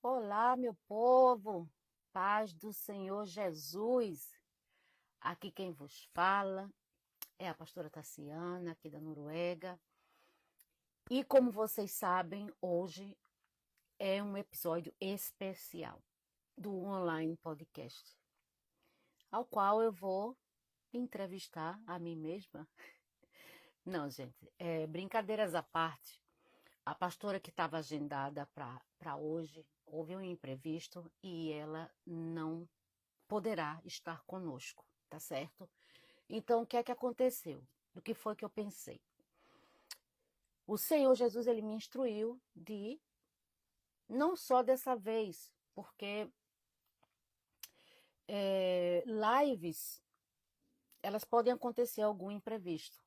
Olá, meu povo, paz do Senhor Jesus. Aqui quem vos fala é a pastora Tassiana, aqui da Noruega. E como vocês sabem, hoje é um episódio especial do online podcast, ao qual eu vou entrevistar a mim mesma. Não, gente, brincadeiras à parte. A pastora que estava agendada para hoje houve um imprevisto e ela não poderá estar conosco, tá certo? Então, o que é que aconteceu? Do que foi que eu pensei? O Senhor Jesus, ele me instruiu de, não só dessa vez, porque lives, elas podem acontecer algum imprevisto.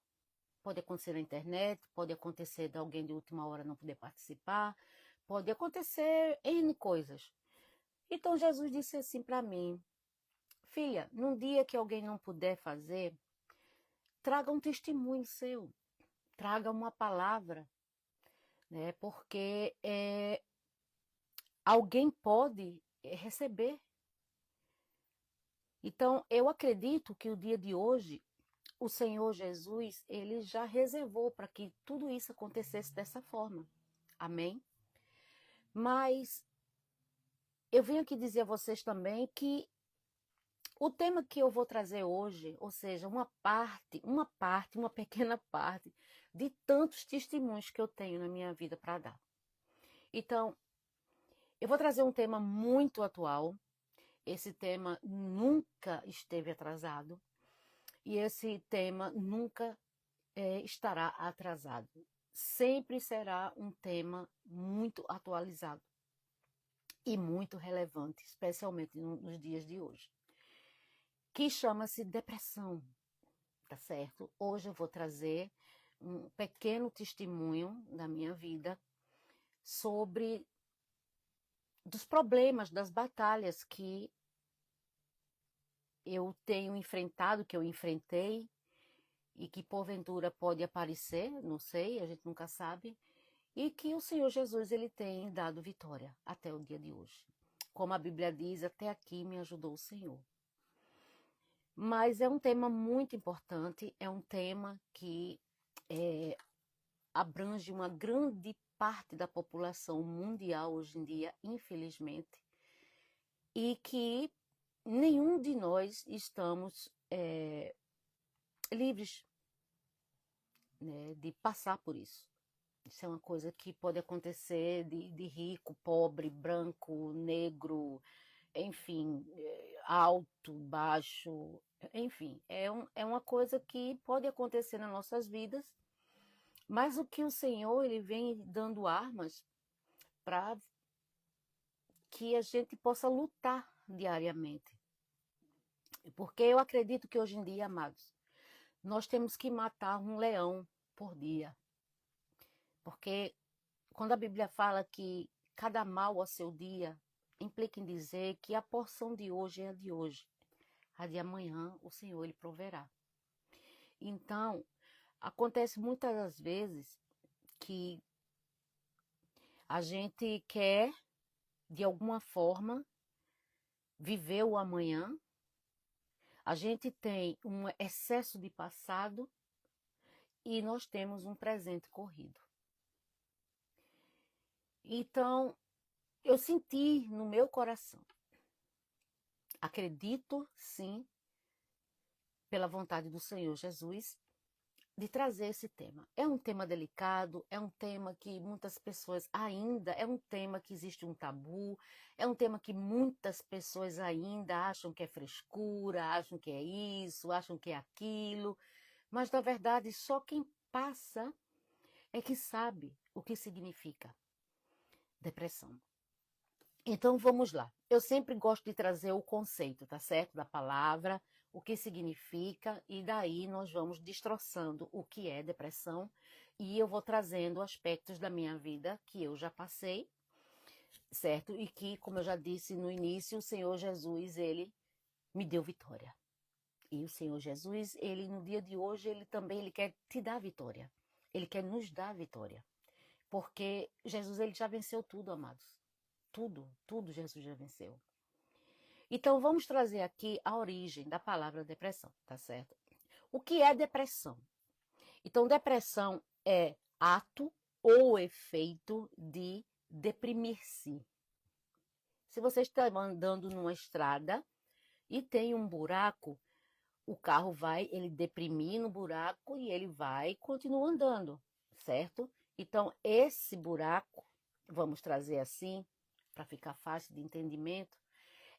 Pode acontecer na internet, pode acontecer de alguém de última hora não poder participar, pode acontecer N coisas. Então, Jesus disse assim para mim: filha, num dia que alguém não puder fazer, traga um testemunho seu, traga uma palavra, né? Porque alguém pode receber. Então, eu acredito que o dia de hoje, o Senhor Jesus, ele já reservou para que tudo isso acontecesse dessa forma. Amém? Mas eu venho aqui dizer a vocês também que o tema que eu vou trazer hoje, ou seja, uma pequena parte de tantos testemunhos que eu tenho na minha vida para dar. Então, eu vou trazer um tema muito atual. Esse tema nunca esteve atrasado e esse tema nunca estará atrasado. Sempre será um tema muito atualizado e muito relevante, especialmente nos dias de hoje, que chama-se depressão, tá certo? Hoje eu vou trazer um pequeno testemunho da minha vida sobre dos problemas, das batalhas que eu tenho enfrentado, que eu enfrentei e que porventura pode aparecer, não sei, a gente nunca sabe, e que o Senhor Jesus ele tem dado vitória até o dia de hoje. Como a Bíblia diz, até aqui me ajudou o Senhor. Mas é um tema muito importante, é um tema que abrange uma grande parte da população mundial hoje em dia, infelizmente, e que nenhum de nós estamos livres, né, de passar por isso. Isso é uma coisa que pode acontecer de rico, pobre, branco, negro, enfim, alto, baixo, enfim, é uma coisa que pode acontecer nas nossas vidas, mas o que o Senhor ele vem dando armas para que a gente possa lutar diariamente. Porque eu acredito que hoje em dia, amados, nós temos que matar um leão por dia. Porque quando a Bíblia fala que cada mal a seu dia, implica em dizer que a porção de hoje é a de hoje. A de amanhã o Senhor ele proverá. Então, acontece muitas das vezes que a gente quer, de alguma forma, viver o amanhã. A gente tem um excesso de passado e nós temos um presente corrido. Então, eu senti no meu coração, acredito sim, pela vontade do Senhor Jesus, de trazer esse tema. É um tema delicado, é um tema que muitas pessoas ainda, é um tema que existe um tabu, é um tema que muitas pessoas ainda acham que é frescura, acham que é isso, acham que é aquilo, mas na verdade só quem passa é que sabe o que significa depressão. Então vamos lá. Eu sempre gosto de trazer o conceito, tá certo? Da palavra, o que significa, e daí nós vamos destroçando o que é depressão, e eu vou trazendo aspectos da minha vida que eu já passei, certo? E que, como eu já disse no início, o Senhor Jesus, ele me deu vitória. E o Senhor Jesus, ele no dia de hoje, ele quer te dar vitória. Ele quer nos dar vitória. Porque Jesus, ele já venceu tudo, amados. tudo Jesus já venceu. Então vamos trazer aqui a origem da palavra depressão, tá certo? O que é depressão? Então depressão é ato ou efeito de deprimir-se. Se você está andando numa estrada e tem um buraco, o carro vai, ele deprimir no buraco e ele vai e continua andando, certo? Então, esse buraco, vamos trazer assim, para ficar fácil de entendimento,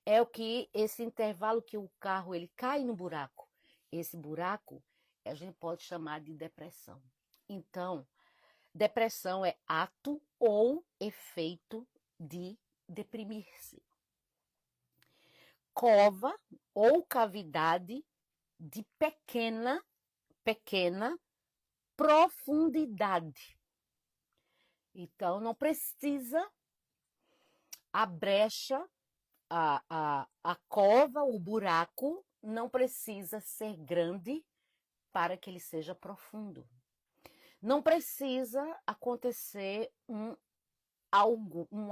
é o que esse intervalo que o carro ele cai no buraco. Esse buraco a gente pode chamar de depressão. Então, depressão é ato ou efeito de deprimir-se. Cova ou cavidade de pequena profundidade. Então, não precisa a brecha, a cova, o buraco, não precisa ser grande para que ele seja profundo. Não precisa acontecer um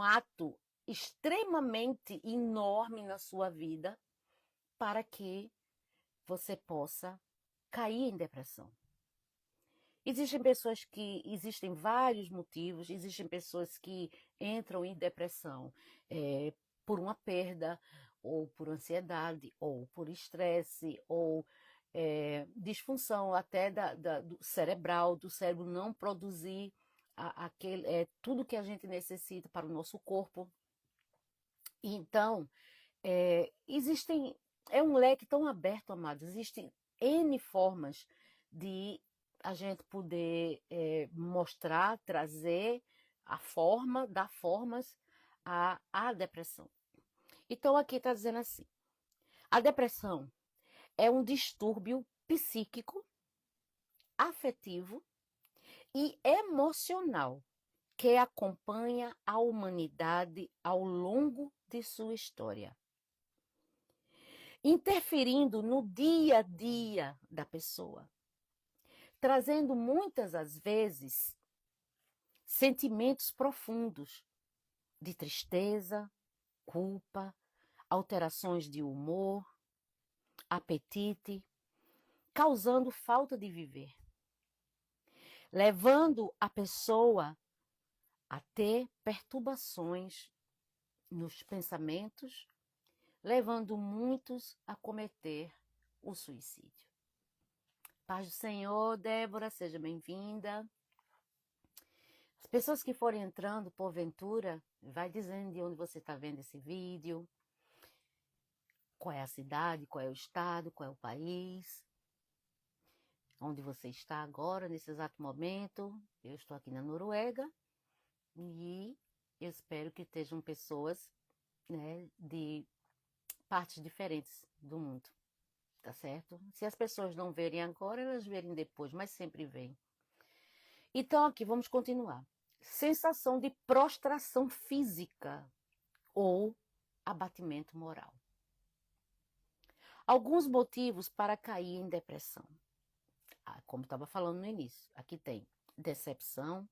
ato extremamente enorme na sua vida para que você possa cair em depressão. Existem vários motivos, existem pessoas que entram em depressão por uma perda, ou por ansiedade, ou por estresse, ou disfunção até do cerebral, do cérebro não produzir tudo que a gente necessita para o nosso corpo. Então, é um leque tão aberto, amados, existem N formas de a gente poder mostrar, trazer dar formas à depressão. Então, aqui está dizendo assim, a depressão é um distúrbio psíquico, afetivo e emocional que acompanha a humanidade ao longo de sua história, interferindo no dia a dia da pessoa, trazendo muitas às vezes sentimentos profundos de tristeza, culpa, alterações de humor, apetite, causando falta de viver, levando a pessoa a ter perturbações nos pensamentos, levando muitos a cometer o suicídio. Paz do Senhor, Débora, seja bem-vinda. As pessoas que forem entrando, porventura, vai dizendo de onde você está vendo esse vídeo, qual é a cidade, qual é o estado, qual é o país, onde você está agora, nesse exato momento. Eu estou aqui na Noruega e eu espero que estejam pessoas, né, de partes diferentes do mundo, tá certo? Se as pessoas não verem agora, elas verem depois, mas sempre vêm. Então, aqui vamos continuar. Sensação de prostração física ou abatimento moral. Alguns motivos para cair em depressão. Como estava falando no início, aqui tem decepção,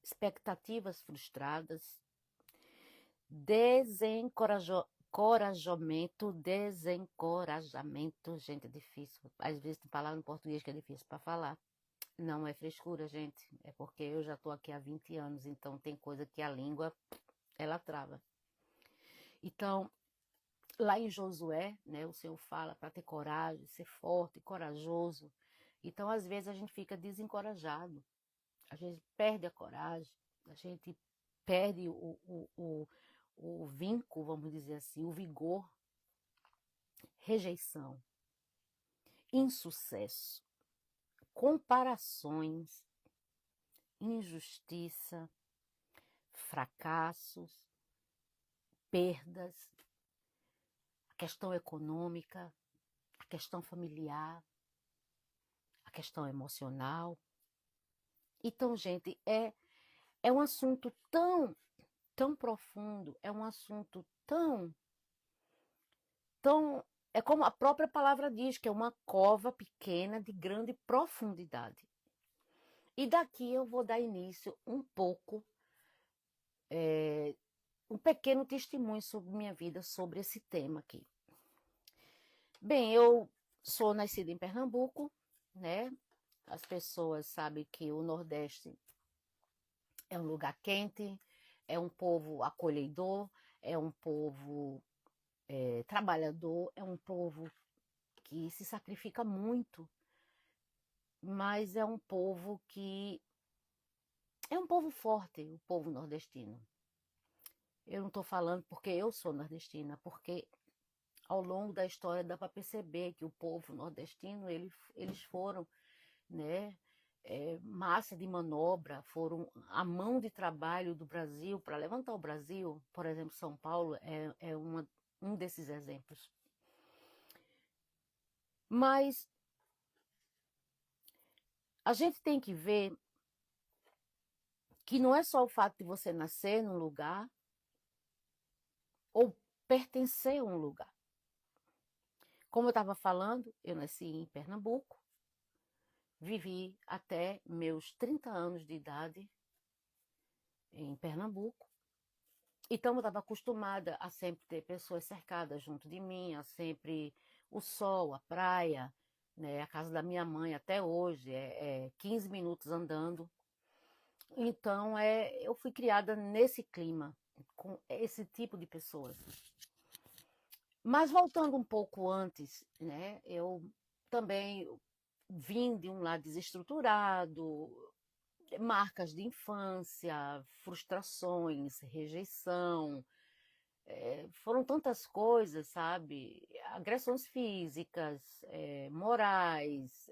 expectativas frustradas, desencorajamento, gente, é difícil. Às vezes tem palavra em português que é difícil para falar. Não é frescura, gente, é porque eu já estou aqui há 20 anos, então tem coisa que a língua, ela trava. Então, lá em Josué, né, o Senhor fala para ter coragem, ser forte, corajoso. Então, às vezes, a gente fica desencorajado, a gente perde a coragem, a gente perde o vínculo, vamos dizer assim, o vigor, rejeição, insucesso, comparações, injustiça, fracassos, perdas, a questão econômica, a questão familiar, a questão emocional. Então, gente, é um assunto tão profundo, é um assunto tão, é como a própria palavra diz, que é uma cova pequena de grande profundidade. E daqui eu vou dar início um pouco um pequeno testemunho sobre minha vida, sobre esse tema aqui. Bem, eu sou nascida em Pernambuco, né? As pessoas sabem que o Nordeste é um lugar quente, é um povo acolhedor, é um povo trabalhador, é um povo que se sacrifica muito, mas é um povo que é um povo forte, o povo nordestino. Eu não estou falando porque eu sou nordestina, porque ao longo da história dá para perceber que o povo nordestino eles foram, né, massa de manobra, foram a mão de trabalho do Brasil para levantar o Brasil. Por exemplo, São Paulo é um desses exemplos. Mas a gente tem que ver que não é só o fato de você nascer num lugar ou pertencer a um lugar. Como eu estava falando, eu nasci em Pernambuco, vivi até meus 30 anos de idade em Pernambuco. Então eu estava acostumada a sempre ter pessoas cercadas junto de mim, a sempre o sol, a praia, né? A casa da minha mãe até hoje é 15 minutos andando. Então eu fui criada nesse clima, com esse tipo de pessoas. Mas voltando um pouco antes, né? Eu também vim de um lar desestruturado, marcas de infância, frustrações, rejeição, foram tantas coisas, sabe? Agressões físicas, morais,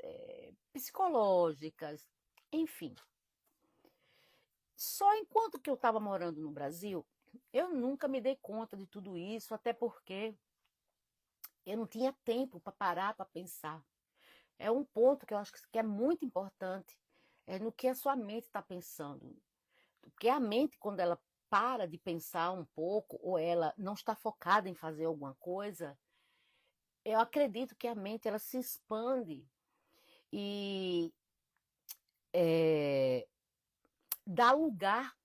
psicológicas, enfim. Só enquanto que eu estava morando no Brasil, eu nunca me dei conta de tudo isso, até porque eu não tinha tempo para parar para pensar. É um ponto que eu acho que é muito importante, é no que a sua mente está pensando. Porque a mente, quando ela para de pensar um pouco, ou ela não está focada em fazer alguma coisa, eu acredito que a mente ela se expande e é, dá lugar,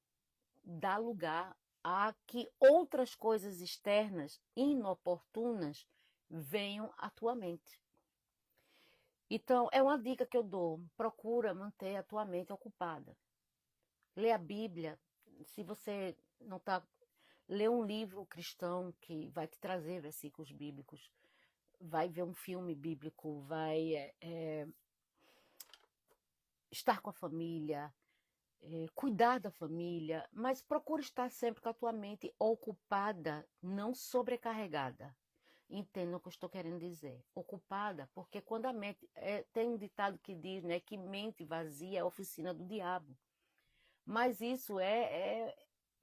dá lugar a que outras coisas externas, inoportunas, venham à tua mente. Então, é uma dica que eu dou: procura manter a tua mente ocupada. Lê a Bíblia. Se você não está... Lê um livro cristão que vai te trazer versículos bíblicos. Vai ver um filme bíblico, vai estar com a família, cuidar da família, mas procura estar sempre com a tua mente ocupada, não sobrecarregada. Entenda o que eu estou querendo dizer. Ocupada, porque quando a mente... tem um ditado que diz, né, que mente vazia é a oficina do diabo. Mas isso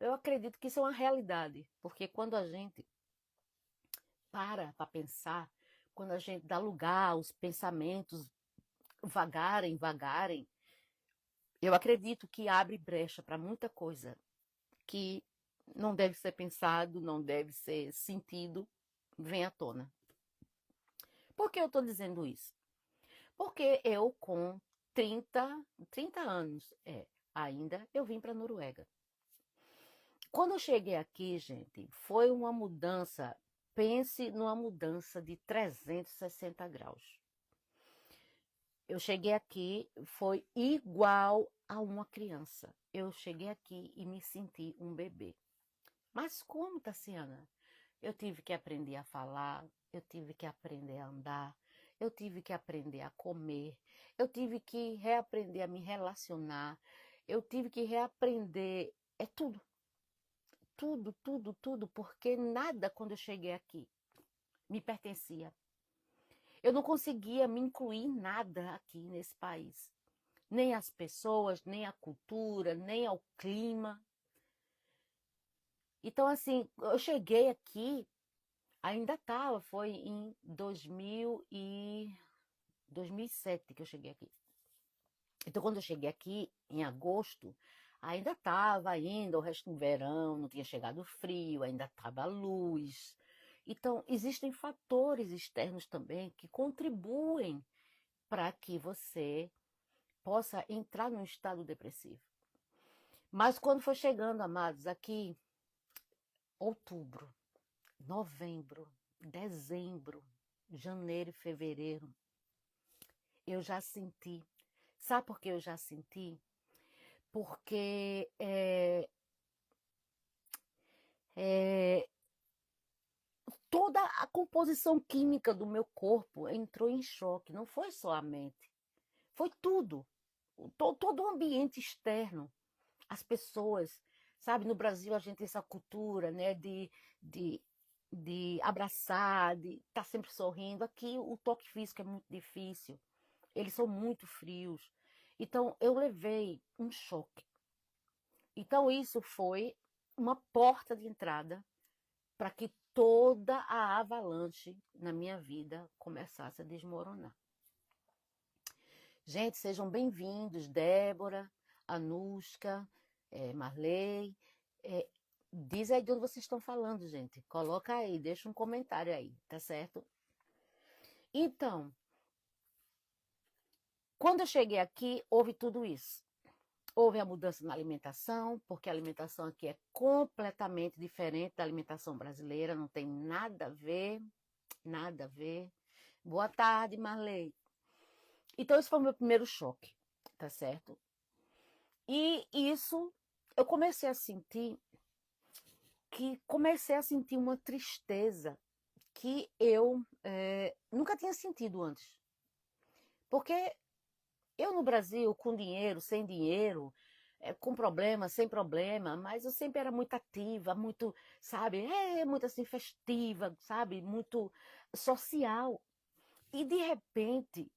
eu acredito que isso é uma realidade, porque quando a gente para pensar, quando a gente dá lugar aos pensamentos vagarem, eu acredito que abre brecha para muita coisa que não deve ser pensado, não deve ser sentido, vem à tona. Por que eu estou dizendo isso? Porque eu, com 30 anos, ainda, eu vim para a Noruega. Quando eu cheguei aqui, gente, foi uma mudança, pense numa mudança de 360 graus. Eu cheguei aqui, foi igual a uma criança. Eu cheguei aqui e me senti um bebê. Mas como, Tassiana? Eu tive que aprender a falar, eu tive que aprender a andar, eu tive que aprender a comer, eu tive que reaprender a me relacionar, eu tive que reaprender, tudo. Tudo, tudo, tudo, porque nada quando eu cheguei aqui me pertencia. Eu não conseguia me incluir em nada aqui nesse país. Nem as pessoas, nem a cultura, nem ao clima. Então, assim, eu cheguei aqui, ainda estava, foi em 2007 que eu cheguei aqui. Então, quando eu cheguei aqui, em agosto, ainda estava ainda o resto do verão, não tinha chegado o frio, ainda estava a luz. Então, existem fatores externos também que contribuem para que você possa entrar num estado depressivo. Mas quando foi chegando, amados, aqui, outubro, novembro, dezembro, janeiro e fevereiro, eu já senti. Sabe por que eu já senti? Porque é, toda a composição química do meu corpo entrou em choque. Não foi só a mente, foi tudo. Todo o ambiente externo, as pessoas. Sabe, no Brasil a gente tem essa cultura, né, de, de abraçar, de estar sempre sorrindo. Aqui o toque físico é muito difícil. Eles são muito frios. Então eu levei um choque. Então isso foi uma porta de entrada para que toda a avalanche na minha vida começasse a desmoronar. Gente, sejam bem-vindos, Débora, Anushka, Marley. É, diz aí de onde vocês estão falando, gente. Coloca aí, deixa um comentário aí, tá certo? Então, quando eu cheguei aqui, houve tudo isso. Houve a mudança na alimentação, porque a alimentação aqui é completamente diferente da alimentação brasileira, não tem nada a ver, nada a ver. Boa tarde, Marley. Então, esse foi o meu primeiro choque, tá certo? E isso, eu comecei a sentir uma tristeza que eu nunca tinha sentido antes. Porque eu no Brasil, com dinheiro, sem dinheiro, com problema, sem problema, mas eu sempre era muito ativa, muito, sabe, muito assim, festiva, sabe, muito social. E de repente,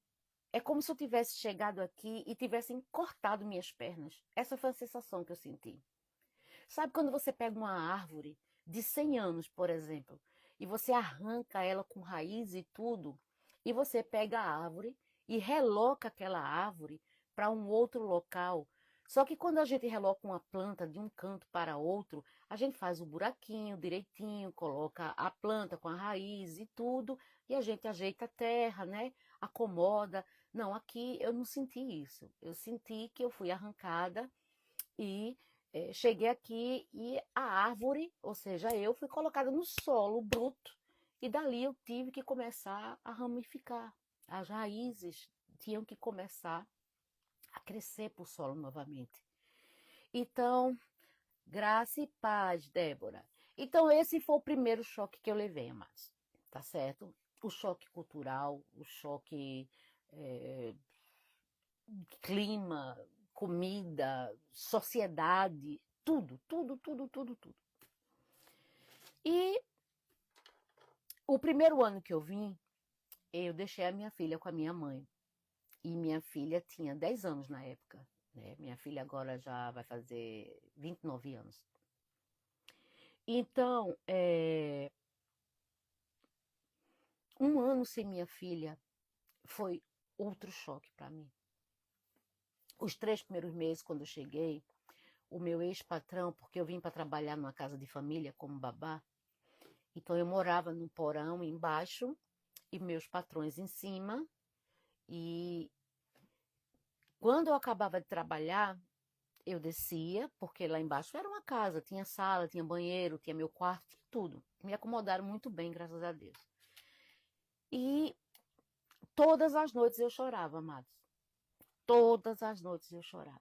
é como se eu tivesse chegado aqui e tivessem cortado minhas pernas. Essa foi a sensação que eu senti. Sabe quando você pega uma árvore de 100 anos, por exemplo, e você arranca ela com raiz e tudo, e você pega a árvore e reloca aquela árvore para um outro local. Só que quando a gente reloca uma planta de um canto para outro, a gente faz o buraquinho direitinho, coloca a planta com a raiz e tudo, e a gente ajeita a terra, né? Acomoda. Não, aqui eu não senti isso. Eu senti que eu fui arrancada e cheguei aqui e a árvore, ou seja, eu fui colocada no solo bruto e dali eu tive que começar a ramificar. As raízes tinham que começar a crescer para o solo novamente. Então, graça e paz, Débora. Então, esse foi o primeiro choque que eu levei, amados. Tá certo? O choque cultural, o choque é, clima, comida, sociedade, tudo, tudo, tudo, tudo, tudo. E o primeiro ano que eu vim, eu deixei a minha filha com a minha mãe. E minha filha tinha 10 anos na época. Né? Minha filha agora já vai fazer 29 anos. Então, um ano sem minha filha foi outro choque para mim. Os 3 primeiros meses, quando eu cheguei, o meu ex-patrão, porque eu vim para trabalhar numa casa de família como babá, então eu morava no porão embaixo e meus patrões em cima. E quando eu acabava de trabalhar, eu descia, porque lá embaixo era uma casa, tinha sala, tinha banheiro, tinha meu quarto, tinha tudo. Me acomodaram muito bem, graças a Deus. E todas as noites eu chorava, amados. Todas as noites eu chorava.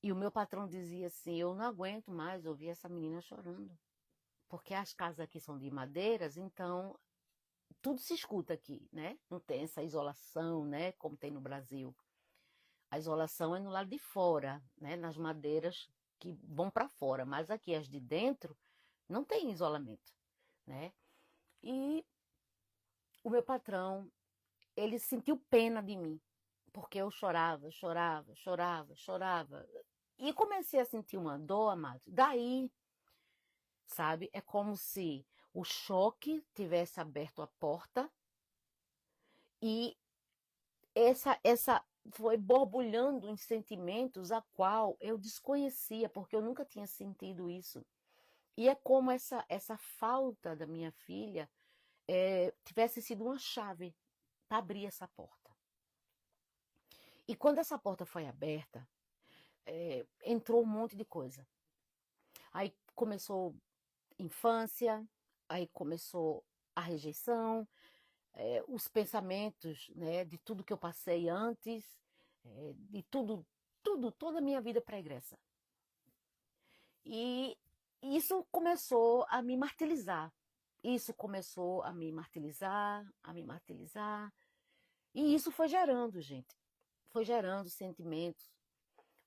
E o meu patrão dizia assim: eu não aguento mais ouvir essa menina chorando. Porque as casas aqui são de madeiras, então tudo se escuta aqui, né? Não tem essa isolação, né? Como tem no Brasil. A isolação é no lado de fora, né? Nas madeiras que vão para fora, mas aqui as de dentro não tem isolamento, né? E o meu patrão, ele sentiu pena de mim, porque eu chorava, chorava, chorava, chorava. E comecei a sentir uma dor, amado. Daí, sabe, é como se o choque tivesse aberto a porta e essa foi borbulhando em sentimentos a qual eu desconhecia, porque eu nunca tinha sentido isso. E é como essa falta da minha filha tivesse sido uma chave para abrir essa porta. E quando essa porta foi aberta, entrou um monte de coisa. Aí começou infância, aí começou a rejeição, os pensamentos, né, de tudo que eu passei antes, de tudo, toda a minha vida pregressa. E isso começou a me martirizar. Isso começou a me martirizar, a me martirizar. E isso foi gerando, gente. Foi gerando sentimentos.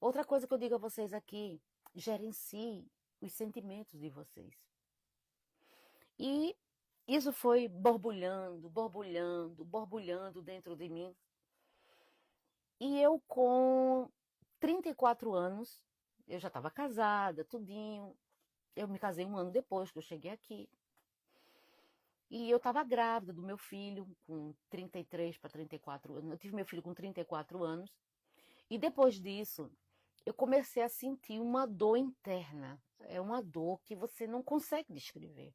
Outra coisa que eu digo a vocês aqui, gerencie os sentimentos de vocês. E isso foi borbulhando, borbulhando, borbulhando dentro de mim. E eu com 34 anos, eu já estava casada, tudinho. Eu me casei um ano depois que eu cheguei aqui. E eu estava grávida do meu filho, com 33 para 34 anos. Eu tive meu filho com 34 anos. E depois disso, eu comecei a sentir uma dor interna. É uma dor que você não consegue descrever.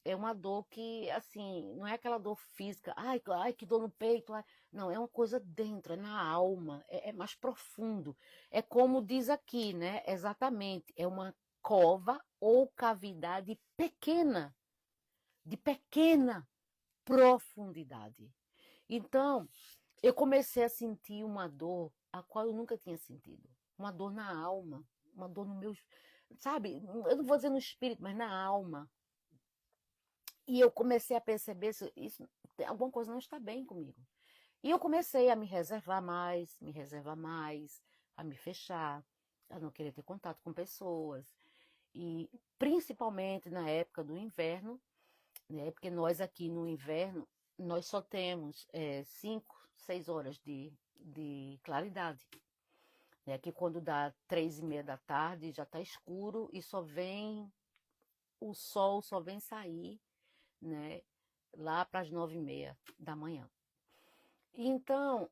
É uma dor que, assim, não é aquela dor física, ai, que dor no peito. Ai. Não, é uma coisa dentro, é na alma, é mais profundo. É como diz aqui, né? Exatamente, é uma cova ou cavidade pequena, de pequena profundidade. Então, eu comecei a sentir uma dor a qual eu nunca tinha sentido. Uma dor na alma, uma dor no meu, sabe? Eu não vou dizer no espírito, mas na alma. E eu comecei a perceber isso, alguma coisa não está bem comigo. E eu comecei a me reservar mais, a me fechar, a não querer ter contato com pessoas. E principalmente na época do inverno, né? Porque nós aqui no inverno, nós só temos 5, 6 horas de claridade. Né? Que quando dá 3:30 da tarde já está escuro e só vem, o sol só vem sair, né? Lá para as 9:30 da manhã. Então,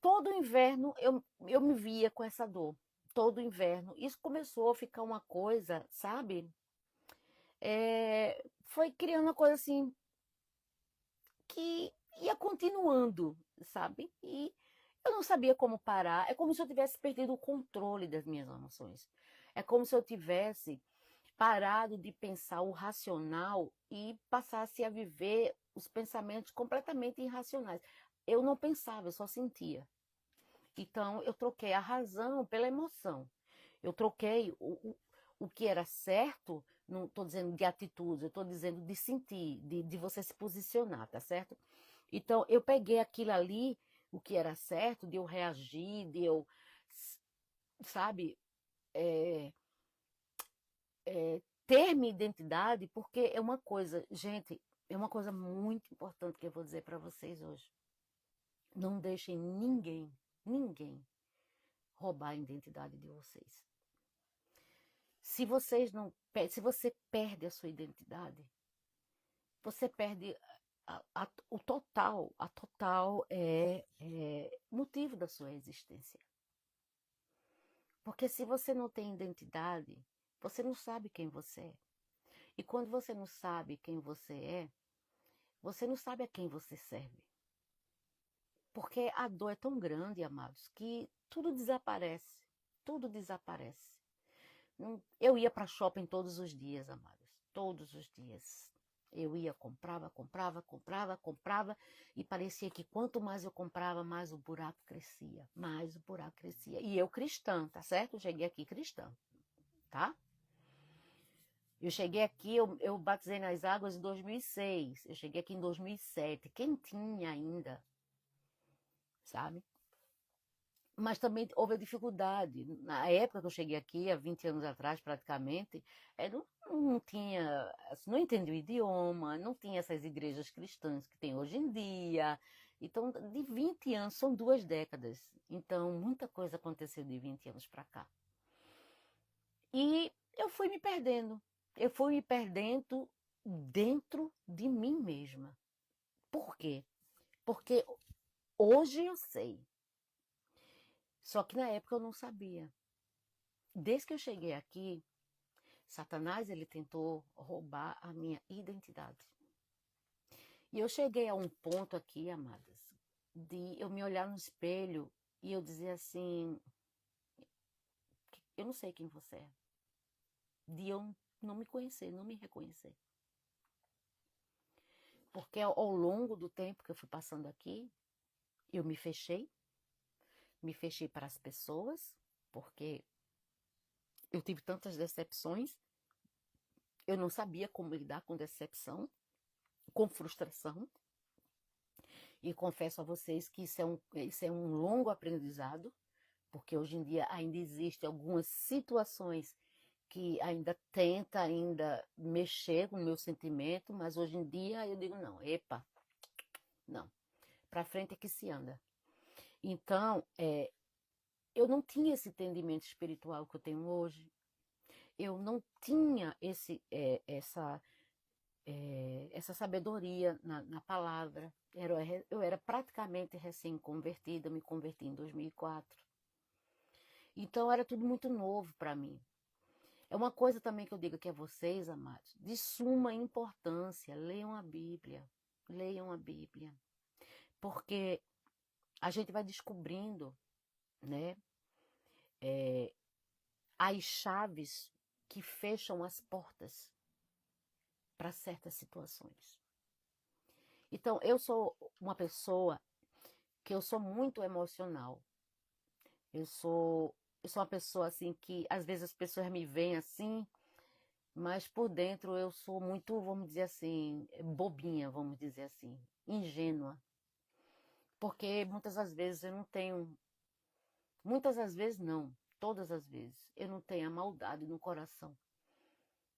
todo inverno eu me via com essa dor. Todo inverno. Isso começou a ficar uma coisa, sabe? Foi criando uma coisa assim que ia continuando, sabe? E eu não sabia como parar. É como se eu tivesse perdido o controle das minhas emoções. É como se eu tivesse parado de pensar o racional e passasse a viver os pensamentos completamente irracionais. Eu não pensava, eu só sentia. Então, eu troquei a razão pela emoção. Eu troquei o que era certo, não estou dizendo de atitudes, eu estou dizendo de sentir, de você se posicionar, tá certo? Então, eu peguei aquilo ali, o que era certo, de eu reagir, de eu, sabe, é, ter minha identidade, porque é uma coisa, gente, é uma coisa muito importante que eu vou dizer para vocês hoje. Não deixem ninguém roubar a identidade de vocês. Se vocês não, se você perde a sua identidade, você perde a total motivo da sua existência. Porque se você não tem identidade, você não sabe quem você é. E quando você não sabe quem você não sabe a quem você serve. Porque a dor é tão grande, amados, que tudo desaparece. Tudo desaparece. Eu ia para shopping todos os dias, amados. Todos os dias. Eu ia, comprava, e parecia que quanto mais eu comprava, mais o buraco crescia. Mais o buraco crescia. E eu cristã, tá certo? Eu cheguei aqui cristã, tá? Eu cheguei aqui, eu batizei nas águas em 2006. Eu cheguei aqui em 2007, quentinha ainda, sabe? Mas também houve a dificuldade. Na época que eu cheguei aqui, há 20 anos atrás, praticamente, não tinha, assim, não entendia o idioma, não tinha essas igrejas cristãs que tem hoje em dia. Então, de 20 anos, são 2 décadas. Então, muita coisa aconteceu de 20 anos para cá. E eu fui me perdendo. Eu fui me perdendo dentro de mim mesma. Por quê? Porque hoje eu sei. Só que na época eu não sabia. Desde que eu cheguei aqui, Satanás ele tentou roubar a minha identidade. E eu cheguei a um ponto aqui, amadas, de eu me olhar no espelho e eu dizer assim, eu não sei quem você é. de eu não me conhecer, não me reconhecer. Porque ao longo do tempo que eu fui passando aqui, eu me fechei para as pessoas, porque eu tive tantas decepções, eu não sabia como lidar com decepção, com frustração, e confesso a vocês que isso é um longo aprendizado, porque hoje em dia ainda existem algumas situações que ainda mexer com o meu sentimento, mas hoje em dia eu digo, não, epa, não, para frente é que se anda. Então, eu não tinha esse entendimento espiritual que eu tenho hoje, eu não tinha essa sabedoria na palavra. Eu era praticamente recém-convertida, me converti em 2004. Então era tudo muito novo para mim. É uma coisa também que eu digo aqui a vocês, amados, de suma importância, leiam a Bíblia. Leiam a Bíblia. Porque a gente vai descobrindo, né, as chaves que fecham as portas para certas situações. Então, eu sou uma pessoa que eu sou muito emocional. Eu sou, eu sou uma pessoa assim que às vezes as pessoas me veem assim, mas por dentro eu sou muito, vamos dizer assim, bobinha, vamos dizer assim, ingênua. Porque muitas das vezes eu não tenho, muitas das vezes não, todas as vezes, eu não tenho a maldade no coração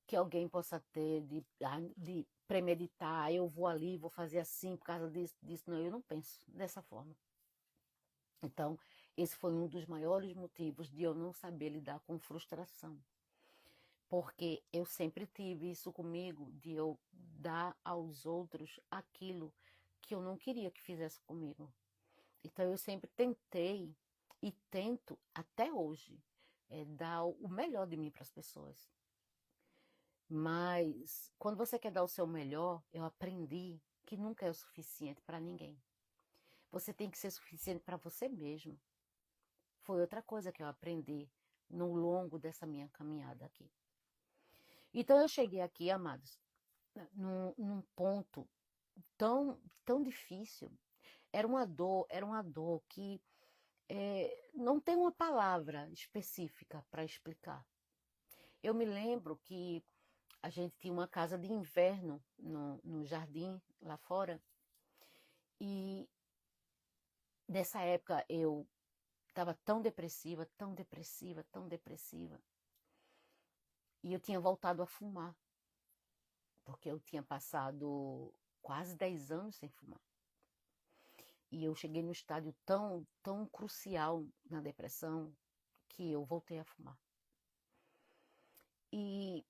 que alguém possa ter de premeditar, eu vou ali, vou fazer assim por causa disso. Não, eu não penso dessa forma. Então, esse foi um dos maiores motivos de eu não saber lidar com frustração. Porque eu sempre tive isso comigo, de eu dar aos outros aquilo que eu não queria que fizesse comigo. Então, eu sempre tentei e tento até hoje dar o melhor de mim para as pessoas. Mas quando você quer dar o seu melhor, eu aprendi que nunca é o suficiente para ninguém. Você tem que ser suficiente para você mesmo. Foi outra coisa que eu aprendi no longo dessa minha caminhada aqui. Então eu cheguei aqui, amados, num ponto tão difícil. Era uma dor que não tem uma palavra específica para explicar. Eu me lembro que a gente tinha uma casa de inverno no jardim lá fora. E nessa época eu estava tão depressiva, tão depressiva, tão depressiva. E eu tinha voltado a fumar, porque eu tinha passado quase 10 anos sem fumar. E eu cheguei num estádio tão crucial na depressão que eu voltei a fumar. E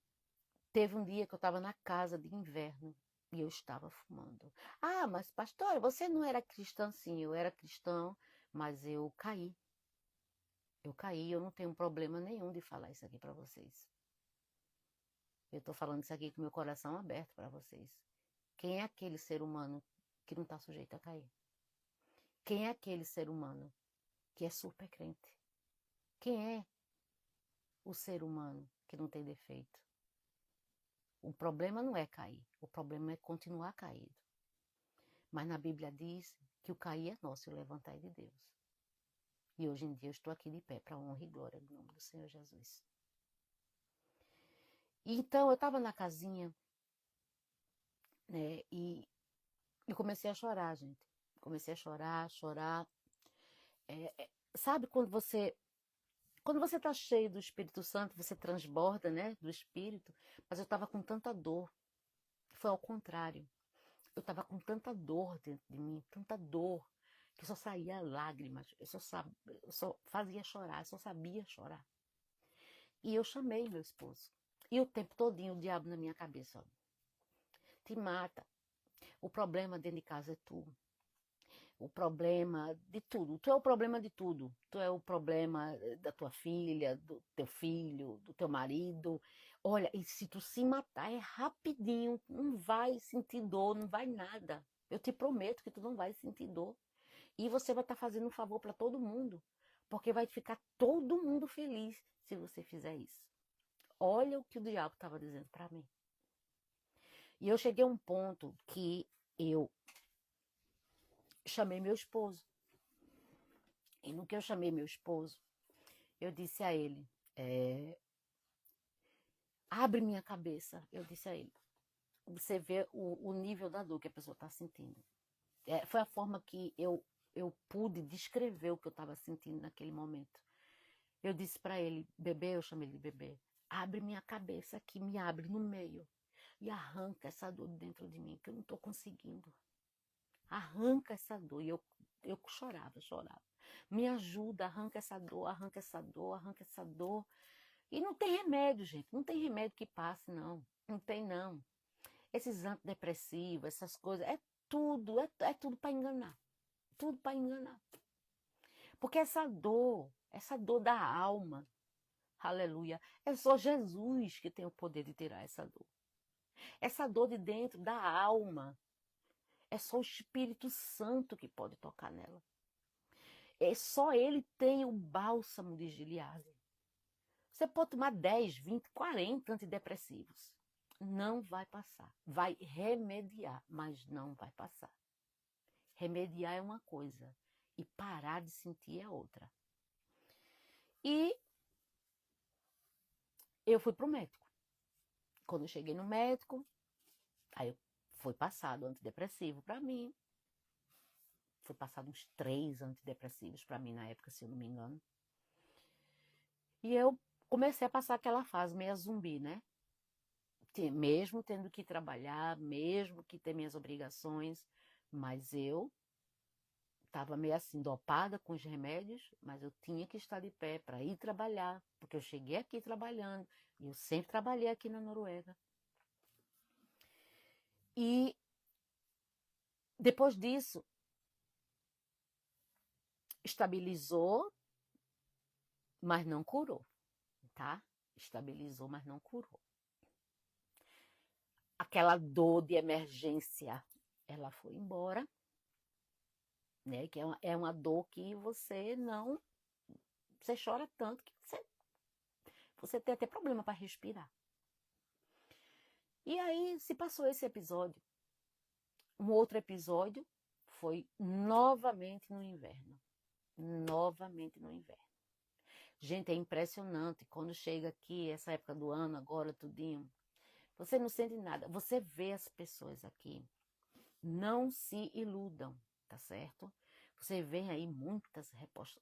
teve um dia que eu estava na casa de inverno e eu estava fumando. Ah, mas pastora, você não era cristã? Sim, eu era cristão, mas eu caí. Eu caí, eu não tenho problema nenhum de falar isso aqui para vocês. Eu estou falando isso aqui com meu coração aberto para vocês. Quem é aquele ser humano que não está sujeito a cair? Quem é aquele ser humano que é super crente? Quem é o ser humano que não tem defeito? O problema não é cair, o problema é continuar caído. Mas na Bíblia diz que o cair é nosso e o levantar é de Deus. E hoje em dia eu estou aqui de pé para a honra e glória do nome do Senhor Jesus. E então eu estava na casinha, né, e eu comecei a chorar, gente. Comecei a chorar. Sabe quando você está cheio do Espírito Santo, você transborda, né, do Espírito, mas eu estava com tanta dor. Foi ao contrário. Eu estava com tanta dor dentro de mim, tanta dor, que só saía lágrimas, eu só fazia chorar, eu só sabia chorar. E eu chamei meu esposo. E o tempo todinho o diabo na minha cabeça, ó, te mata. O problema dentro de casa é tu. O problema de tudo. Tu é o problema de tudo. Tu é o problema da tua filha, do teu filho, do teu marido. Olha, e se tu se matar é rapidinho, não vai sentir dor, não vai nada. Eu te prometo que tu não vai sentir dor. E você vai estar fazendo um favor para todo mundo, porque vai ficar todo mundo feliz se você fizer isso. Olha o que o diabo estava dizendo para mim. E eu cheguei a um ponto que eu chamei meu esposo. E no que eu chamei meu esposo, eu disse a ele, abre minha cabeça. Eu disse a ele, você vê o nível da dor que a pessoa está sentindo. Foi a forma que eu pude descrever o que eu estava sentindo naquele momento. Eu disse para ele, bebê, eu chamei ele de bebê, abre minha cabeça aqui, me abre no meio e arranca essa dor dentro de mim, que eu não estou conseguindo. Arranca essa dor. E eu chorava, chorava. Me ajuda, arranca essa dor, arranca essa dor, arranca essa dor. E não tem remédio, gente. Não tem remédio que passe, não. Não tem, não. Esses antidepressivos, essas coisas, é tudo para enganar. Tudo para enganar. Porque essa dor da alma, aleluia, é só Jesus que tem o poder de tirar essa dor. Essa dor de dentro da alma, é só o Espírito Santo que pode tocar nela. Só ele tem o bálsamo de Gileade. Você pode tomar 10, 20, 40 antidepressivos. Não vai passar. Vai remediar, mas não vai passar. Remediar é uma coisa e parar de sentir é outra. E eu fui pro médico. Quando eu cheguei no médico, aí foi passado antidepressivo para mim. Foi passado uns 3 antidepressivos para mim na época, se eu não me engano. E eu comecei a passar aquela fase meio zumbi, né? Mesmo tendo que trabalhar, mesmo que ter minhas obrigações, mas eu estava meio assim, dopada com os remédios, mas eu tinha que estar de pé para ir trabalhar, porque eu cheguei aqui trabalhando, e eu sempre trabalhei aqui na Noruega. E depois disso, estabilizou, mas não curou, tá? Estabilizou, mas não curou. Aquela dor de emergência, ela foi embora, né? Que é uma dor que você não... Você chora tanto que você tem até problema para respirar. E aí se passou esse episódio. Um outro episódio foi novamente no inverno. Novamente no inverno. Gente, é impressionante. Quando chega aqui, essa época do ano, agora tudinho, você não sente nada. Você vê as pessoas aqui. Não se iludam, tá certo? Você vê aí muitas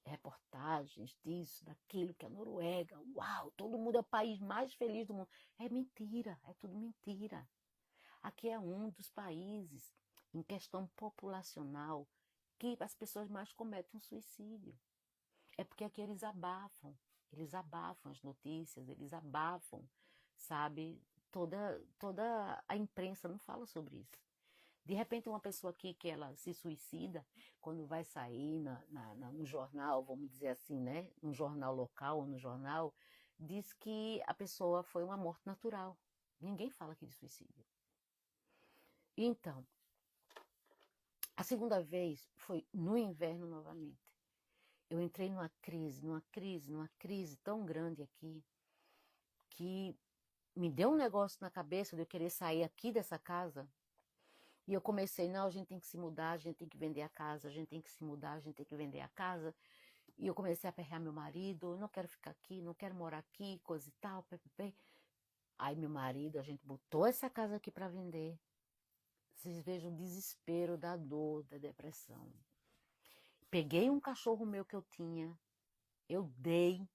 reportagens disso, daquilo, que a Noruega, uau, todo mundo é o país mais feliz do mundo. É mentira, é tudo mentira. Aqui é um dos países, em questão populacional, que as pessoas mais cometem um suicídio. É porque aqui eles abafam as notícias, eles abafam, sabe? Toda a imprensa não fala sobre isso. De repente, uma pessoa aqui que ela se suicida, quando vai sair no jornal, vamos dizer assim, né? No jornal local ou no jornal, diz que a pessoa foi uma morte natural. Ninguém fala aqui de suicídio. Então, a segunda vez foi no inverno novamente. Eu entrei numa crise tão grande aqui, que me deu um negócio na cabeça de eu querer sair aqui dessa casa. E eu comecei, não, a gente tem que se mudar, a gente tem que vender a casa, a gente tem que se mudar, a gente tem que vender a casa. E eu comecei a aperrear meu marido, eu não quero ficar aqui, não quero morar aqui, coisa e tal, ppp. Aí meu marido, a gente botou essa casa aqui para vender. Vocês vejam o desespero da dor, da depressão. Peguei um cachorro meu que eu tinha, eu dei,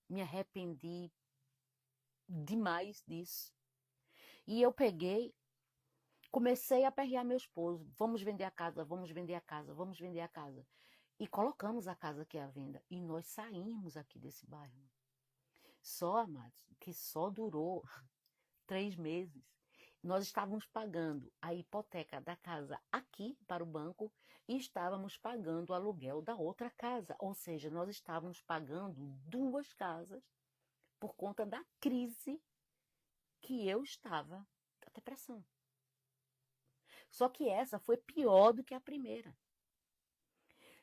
me arrependi demais disso. E eu peguei, comecei a aperrear meu esposo. Vamos vender a casa, vamos vender a casa, vamos vender a casa. E colocamos a casa aqui à venda. E nós saímos aqui desse bairro. Só, amados, que só durou 3 meses. Nós estávamos pagando a hipoteca da casa aqui para o banco e estávamos pagando o aluguel da outra casa. Ou seja, nós estávamos pagando 2 casas por conta da crise que eu estava, da depressão. Só que essa foi pior do que a primeira.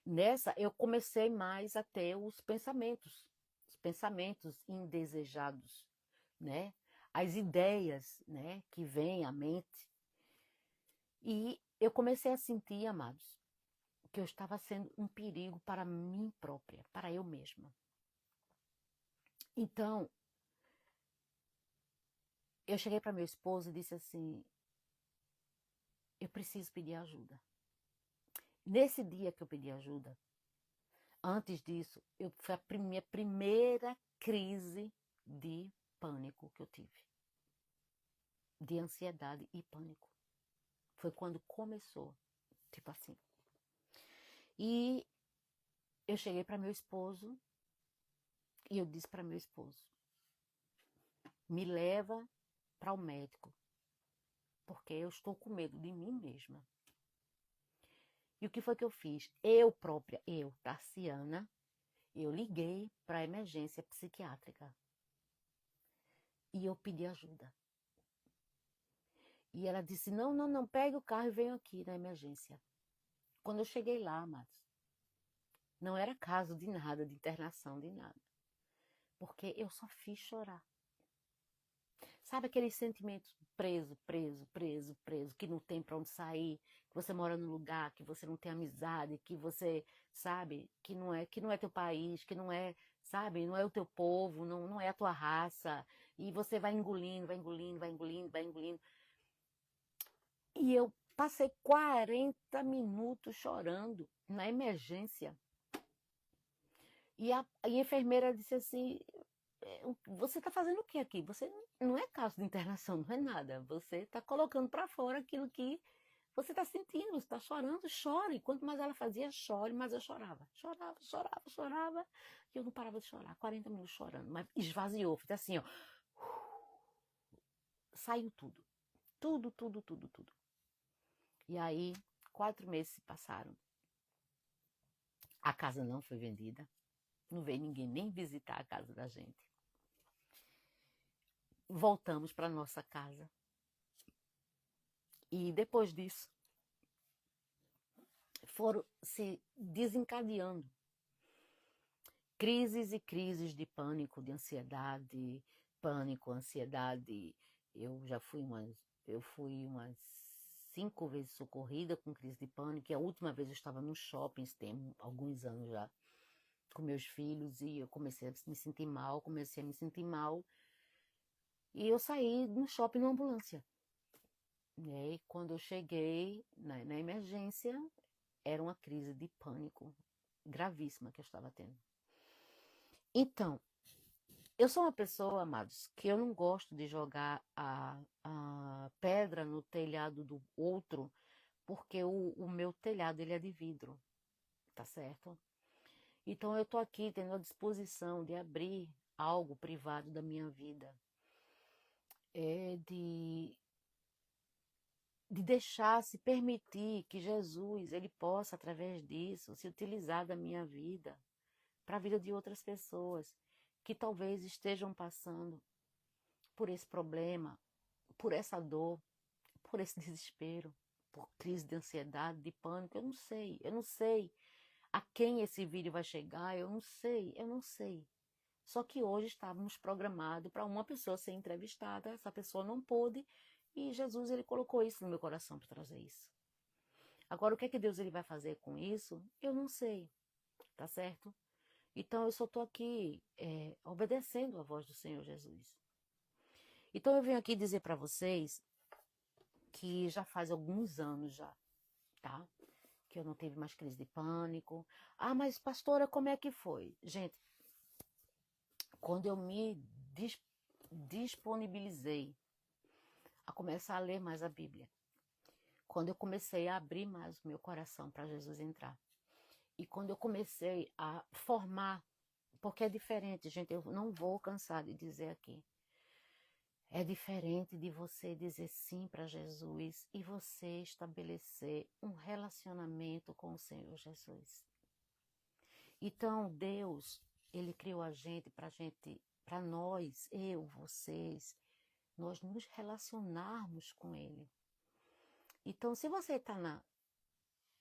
Nessa, eu comecei mais a ter os pensamentos pensamentos indesejados, né? As ideias, né, que vêm à mente. E eu comecei a sentir, amados, que eu estava sendo um perigo para mim própria, para eu mesma. Então, eu cheguei para meu esposo e disse assim: eu preciso pedir ajuda. Nesse dia que eu pedi ajuda, antes disso, foi a minha primeira crise de pânico que eu tive. De ansiedade e pânico. Foi quando começou, tipo assim. E eu cheguei para meu esposo e eu disse para meu esposo: me leva para o médico, porque eu estou com medo de mim mesma. E o que foi que eu fiz? Eu própria, Tarciana, eu liguei para a emergência psiquiátrica e eu pedi ajuda. E ela disse: não, não, não, pegue o carro e venha aqui na emergência. Quando eu cheguei lá, amados, não era caso de nada, de internação, de nada. Porque eu só fiz chorar. Sabe aquele sentimento preso, que não tem para onde sair, que você mora num lugar, que você não tem amizade, que você, sabe, que não é teu país, que não é, sabe, não é o teu povo, não é a tua raça, e você vai engolindo, vai engolindo, vai engolindo, vai engolindo. E eu passei 40 minutos chorando na emergência. E a enfermeira disse assim: você está fazendo o que aqui? Você não é caso de internação, não é nada. Você está colocando para fora aquilo que você está sentindo, você está chorando, chore. Quanto mais ela fazia, chore, mais eu chorava. Chorava, chorava, chorava. E eu não parava de chorar, 40 minutos chorando. Mas esvaziou, fiz assim, ó. Saiu tudo. Tudo, tudo, tudo, tudo. E aí, 4 meses se passaram. A casa não foi vendida. Não veio ninguém nem visitar a casa da gente. Voltamos para nossa casa. E depois disso, foram se desencadeando crises e crises de pânico, de ansiedade, pânico, ansiedade. Eu fui umas 5 vezes socorrida com crise de pânico. E a última vez eu estava no shopping, tem alguns anos já, com meus filhos, e eu comecei a me sentir mal, e eu saí no shopping numa ambulância. E quando eu cheguei na emergência, era uma crise de pânico gravíssima que eu estava tendo. Então, eu sou uma pessoa, amados, que eu não gosto de jogar a pedra no telhado do outro, porque o meu telhado ele é de vidro, tá certo? Então eu tô aqui tendo a disposição de abrir algo privado da minha vida, de deixar, se permitir que Jesus ele possa, através disso, se utilizar da minha vida para a vida de outras pessoas que talvez estejam passando por esse problema, por essa dor, por esse desespero, por crise de ansiedade, de pânico. Eu não sei a quem esse vídeo vai chegar, eu não sei. Só que hoje estávamos programados para uma pessoa ser entrevistada, essa pessoa não pôde, e Jesus ele colocou isso no meu coração para trazer isso. Agora, o que é que Deus ele vai fazer com isso? Eu não sei, tá certo? Então, eu só estou aqui obedecendo a voz do Senhor Jesus. Então, eu venho aqui dizer para vocês que já faz alguns anos já, tá? Que eu não tive mais crise de pânico. Ah, mas pastora, como é que foi? Gente, quando eu me disponibilizei a começar a ler mais a Bíblia, quando eu comecei a abrir mais o meu coração para Jesus entrar, e quando eu comecei a formar, porque é diferente, gente, eu não vou cansar de dizer aqui, é diferente de você dizer sim para Jesus e você estabelecer um relacionamento com o Senhor Jesus. Então, Deus, ele criou a gente, para nós, eu, vocês, nós nos relacionarmos com ele. Então, se você está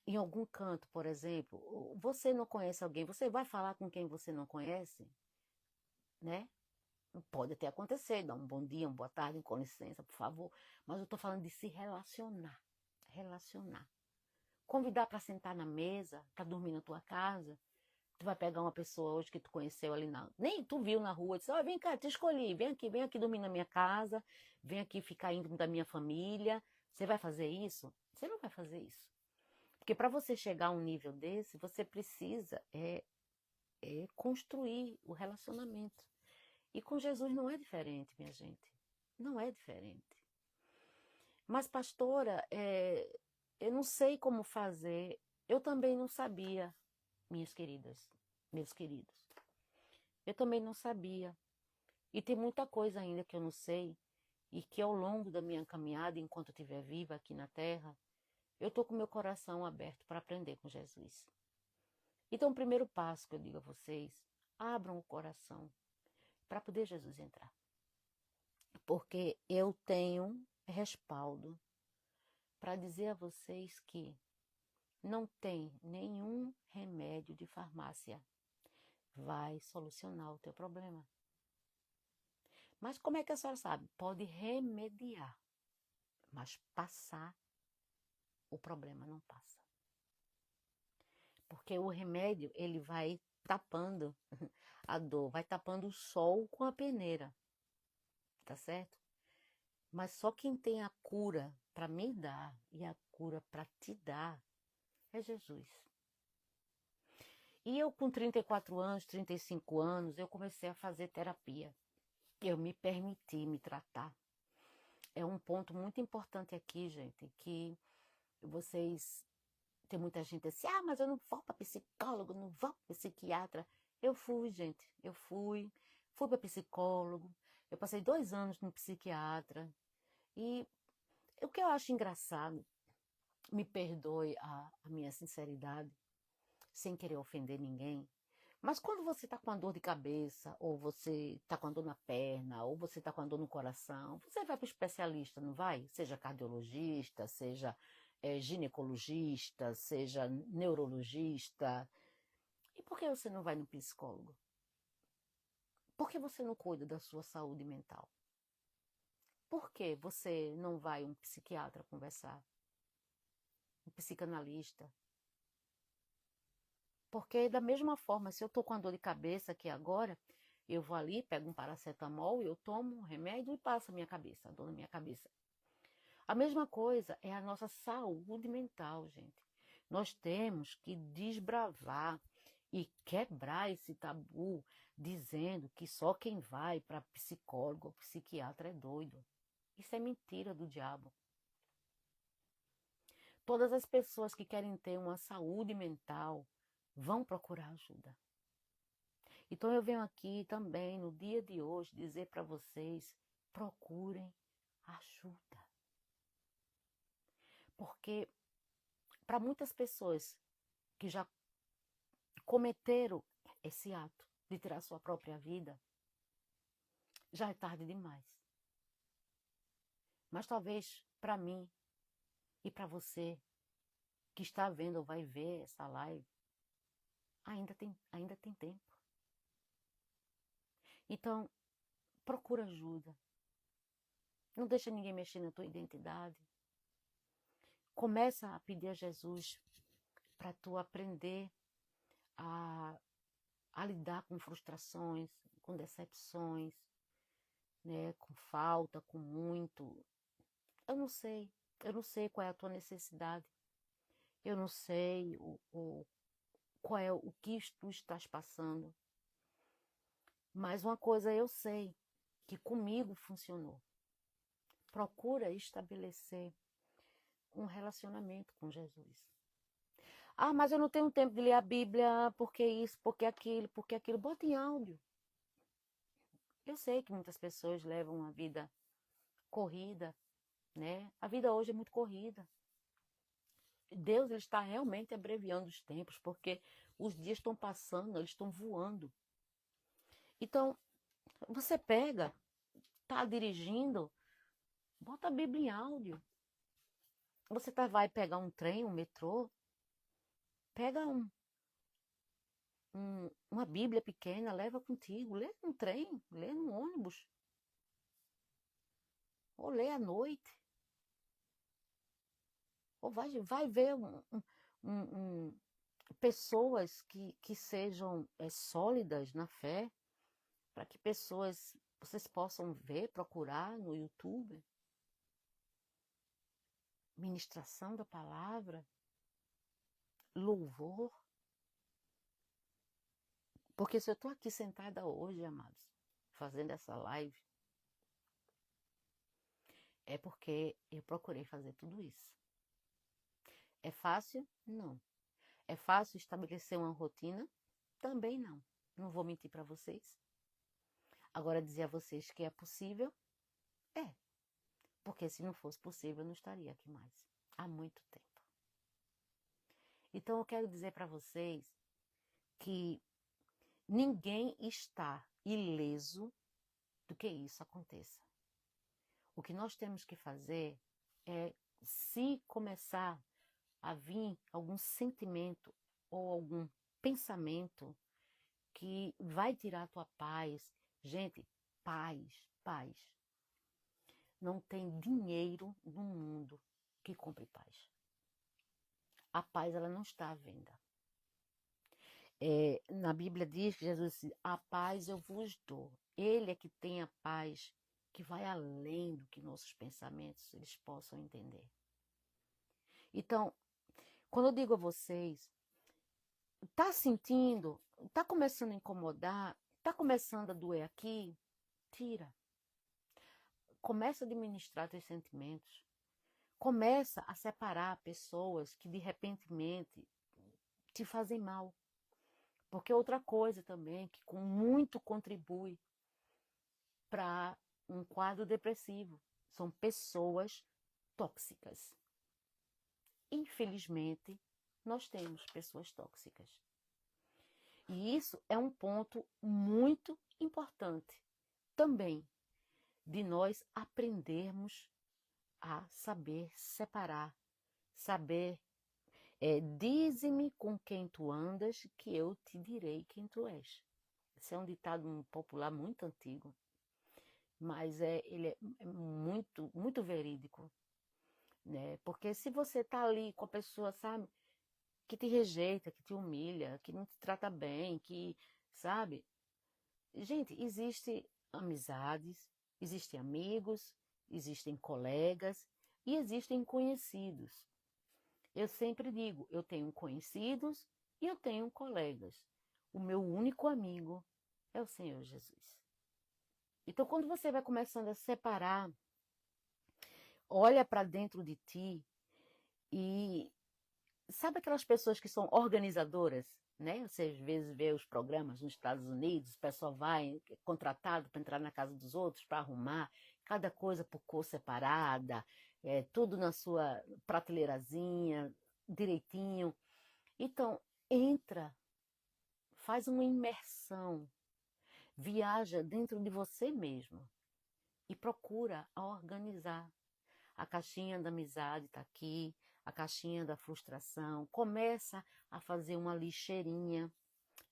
em algum canto, por exemplo, você não conhece alguém, você vai falar com quem você não conhece? né? Pode até acontecer, dar um bom dia, uma boa tarde, com licença, por favor. Mas eu estou falando de se relacionar. Relacionar. Convidar para sentar na mesa, para dormir na tua casa. Tu vai pegar uma pessoa hoje que tu conheceu ali nem tu viu na rua, disse, vem cá, te escolhi, vem aqui dormir na minha casa, vem aqui ficar íntimo da minha família. Você vai fazer isso? Você não vai fazer isso. Porque para você chegar a um nível desse, você precisa construir o relacionamento. E com Jesus não é diferente, minha gente. Não é diferente. Mas, pastora, eu não sei como fazer. Eu também não sabia, minhas queridas, meus queridos. Eu também não sabia. E tem muita coisa ainda que eu não sei. E que ao longo da minha caminhada, enquanto eu estiver viva aqui na Terra, eu estou com meu coração aberto para aprender com Jesus. Então, o primeiro passo que eu digo a vocês, abram o coração para poder Jesus entrar. Porque eu tenho respaldo para dizer a vocês que não tem nenhum remédio de farmácia vai solucionar o teu problema. Mas como é que a senhora sabe? Pode remediar, mas passar o problema não passa. Porque o remédio, ele vai tapando a dor, vai tapando o sol com a peneira, tá certo? Mas só quem tem a cura para me dar e a cura para te dar é Jesus. E eu com 34 anos, 35 anos, eu comecei a fazer terapia. Eu me permiti me tratar. É um ponto muito importante aqui, gente, que vocês... Tem muita gente assim, mas eu não vou para psicólogo, não vou para psiquiatra. Eu fui, gente, fui para psicólogo. Eu passei 2 anos no psiquiatra. E o que eu acho engraçado, me perdoe a minha sinceridade, sem querer ofender ninguém, mas quando você está com a dor de cabeça, ou você está com a dor na perna, ou você está com a dor no coração, você vai para o especialista, não vai? Seja cardiologista, seja ginecologista, seja neurologista. E por que você não vai no psicólogo? Por que você não cuida da sua saúde mental? Por que você não vai a um psiquiatra conversar? Um psicanalista? Porque da mesma forma, se eu estou com a dor de cabeça aqui agora, eu vou ali, pego um paracetamol, eu tomo um remédio e passa a minha cabeça, a dor na minha cabeça. A mesma coisa é a nossa saúde mental, gente. Nós temos que desbravar e quebrar esse tabu, dizendo que só quem vai para psicólogo ou psiquiatra é doido. Isso é mentira do diabo. Todas as pessoas que querem ter uma saúde mental vão procurar ajuda. Então eu venho aqui também, no dia de hoje, dizer para vocês, procurem ajuda. Porque para muitas pessoas que já cometeram esse ato de tirar sua própria vida, já é tarde demais. Mas talvez para mim e para você que está vendo ou vai ver essa live, ainda tem tempo. Então, procura ajuda. Não deixa ninguém mexer na tua identidade. Começa a pedir a Jesus para tu aprender a lidar com frustrações, com decepções, né, com falta, com muito. Eu não sei qual é a tua necessidade. Eu não sei qual é o que tu estás passando. Mas uma coisa eu sei, que comigo funcionou. Procura estabelecer um relacionamento com Jesus. Mas eu não tenho tempo de ler a Bíblia, porque isso, porque aquilo, porque aquilo. Bota em áudio. Eu sei que muitas pessoas levam uma vida corrida, né? A vida hoje é muito corrida. Deus, ele está realmente abreviando os tempos, porque os dias estão passando, eles estão voando. Então, você pega, está dirigindo, bota a Bíblia em áudio. Você vai pegar um trem, um metrô, pega uma Bíblia pequena, leva contigo, lê no trem, lê no ônibus, ou lê à noite, ou vai ver pessoas que sejam sólidas na fé, para que vocês possam ver, procurar no YouTube, ministração da palavra, louvor. Porque se eu estou aqui sentada hoje, amados, fazendo essa live, é porque eu procurei fazer tudo isso. É fácil? Não. É fácil estabelecer uma rotina? Também não. Não vou mentir para vocês. Agora, dizer a vocês que é possível? É. Porque se não fosse possível, eu não estaria aqui mais. Há muito tempo. Então, eu quero dizer para vocês que ninguém está ileso do que isso aconteça. O que nós temos que fazer é, se começar a vir algum sentimento ou algum pensamento que vai tirar a tua paz. Gente, paz. Não tem dinheiro no mundo que compre paz. A paz, ela não está à venda. Na Bíblia diz que Jesus disse, a paz eu vos dou. Ele é que tem a paz que vai além do que nossos pensamentos eles possam entender. Então, quando eu digo a vocês, tá sentindo, tá começando a incomodar, tá começando a doer aqui, tira. Começa a administrar teus sentimentos. Começa a separar pessoas que de repentemente te fazem mal. Porque outra coisa também que muito contribui para um quadro depressivo são pessoas tóxicas. Infelizmente, nós temos pessoas tóxicas. E isso é um ponto muito importante também de nós aprendermos a saber separar, saber dize-me com quem tu andas, que eu te direi quem tu és. Esse é um ditado popular muito antigo, mas ele é muito, muito verídico, né? Porque se você tá ali com a pessoa, sabe, que te rejeita, que te humilha, que não te trata bem, que, sabe? Gente, existem amizades, existem amigos, existem colegas e existem conhecidos. Eu sempre digo, eu tenho conhecidos e eu tenho colegas. O meu único amigo é o Senhor Jesus. Então, quando você vai começando a separar, olha para dentro de ti e sabe aquelas pessoas que são organizadoras, né? Você às vezes vê os programas nos Estados Unidos, o pessoal vai contratado para entrar na casa dos outros, para arrumar cada coisa por cor separada, tudo na sua prateleirazinha, direitinho. Então, entra, faz uma imersão, viaja dentro de você mesmo e procura a organizar. A caixinha da amizade está aqui, a caixinha da frustração. Começa a fazer uma lixeirinha.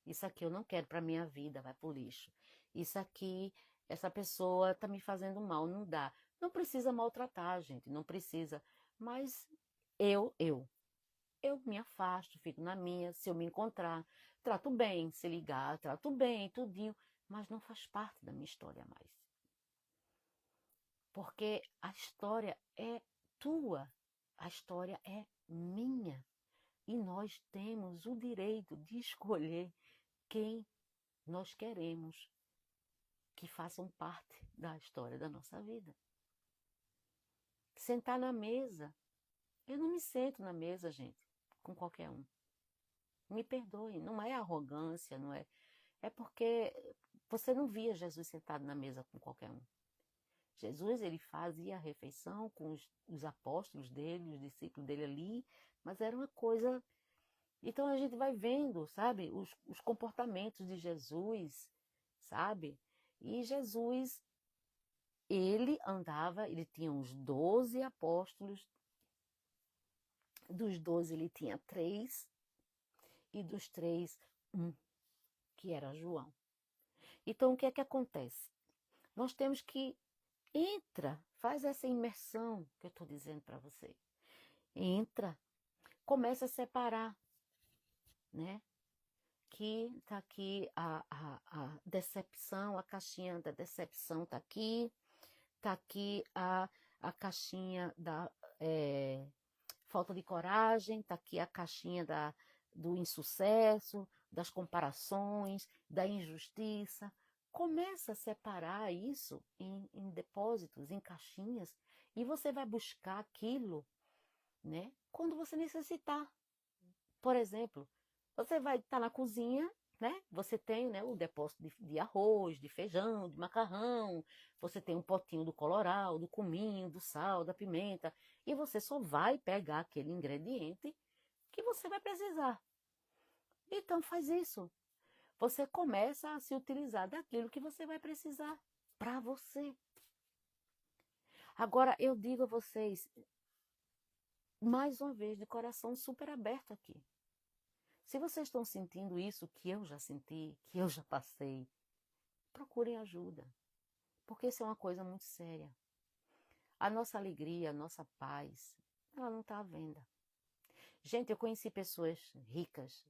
Isso aqui eu não quero para minha vida, vai pro lixo. Isso aqui, essa pessoa está me fazendo mal, não dá. Não precisa maltratar, gente, não precisa. Mas eu me afasto, fico na minha. Se eu me encontrar, trato bem, se ligar, trato bem, tudinho. Mas não faz parte da minha história mais. Porque a história é tua, a história é minha. E nós temos o direito de escolher quem nós queremos que façam parte da história da nossa vida. Sentar na mesa. Eu não me sento na mesa, gente, com qualquer um. Me perdoe, não é arrogância, não é. É porque você não via Jesus sentado na mesa com qualquer um. Jesus, ele fazia a refeição com os apóstolos dele, os discípulos dele ali, mas era uma coisa. Então a gente vai vendo, sabe, os comportamentos de Jesus, sabe? E Jesus, ele andava, ele tinha uns 12 apóstolos, dos 12 ele tinha 3, e dos 3, um. que era João. Então, o que é que acontece? Nós temos que faz essa imersão que eu estou dizendo para você. Entra, começa a separar, né? Que tá aqui a decepção, a caixinha da decepção tá aqui a caixinha da falta de coragem, tá aqui a caixinha do insucesso, das comparações, da injustiça. Começa a separar isso em depósitos, em caixinhas, e você vai buscar aquilo, né, quando você necessitar. Por exemplo, você vai estar na cozinha, né? Você tem, né, o depósito de arroz, de feijão, de macarrão, você tem um potinho do colorau, do cominho, do sal, da pimenta, e você só vai pegar aquele ingrediente que você vai precisar. Então faz isso. Você começa a se utilizar daquilo que você vai precisar para você. Agora eu digo a vocês, mais uma vez, de coração super aberto aqui. Se vocês estão sentindo isso que eu já senti, que eu já passei, procurem ajuda, porque isso é uma coisa muito séria. A nossa alegria, a nossa paz, ela não está à venda. Gente, eu conheci pessoas ricas,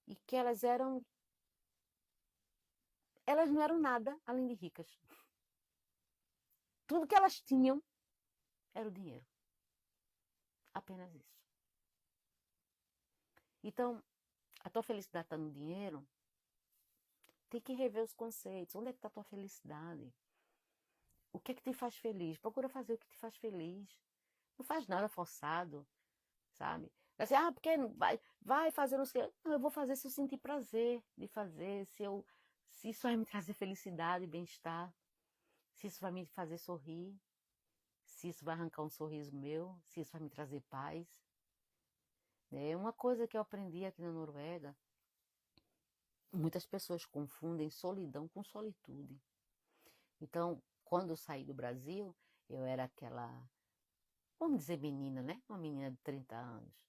e que elas não eram nada além de ricas. Tudo que elas tinham era o dinheiro. Apenas isso. Então, a tua felicidade está no dinheiro? Tem que rever os conceitos. Onde é que está a tua felicidade? O que é que te faz feliz? Procura fazer o que te faz feliz. Não faz nada forçado, sabe? Assim, porque vai fazer não sei. Não, eu vou fazer se eu sentir prazer de fazer, se isso vai me trazer felicidade, bem-estar, se isso vai me fazer sorrir, se isso vai arrancar um sorriso meu, se isso vai me trazer paz. É uma coisa que eu aprendi aqui na Noruega. Muitas pessoas confundem solidão com solitude. Então, quando eu saí do Brasil, eu era aquela, vamos dizer menina, né? Uma menina de 30 anos,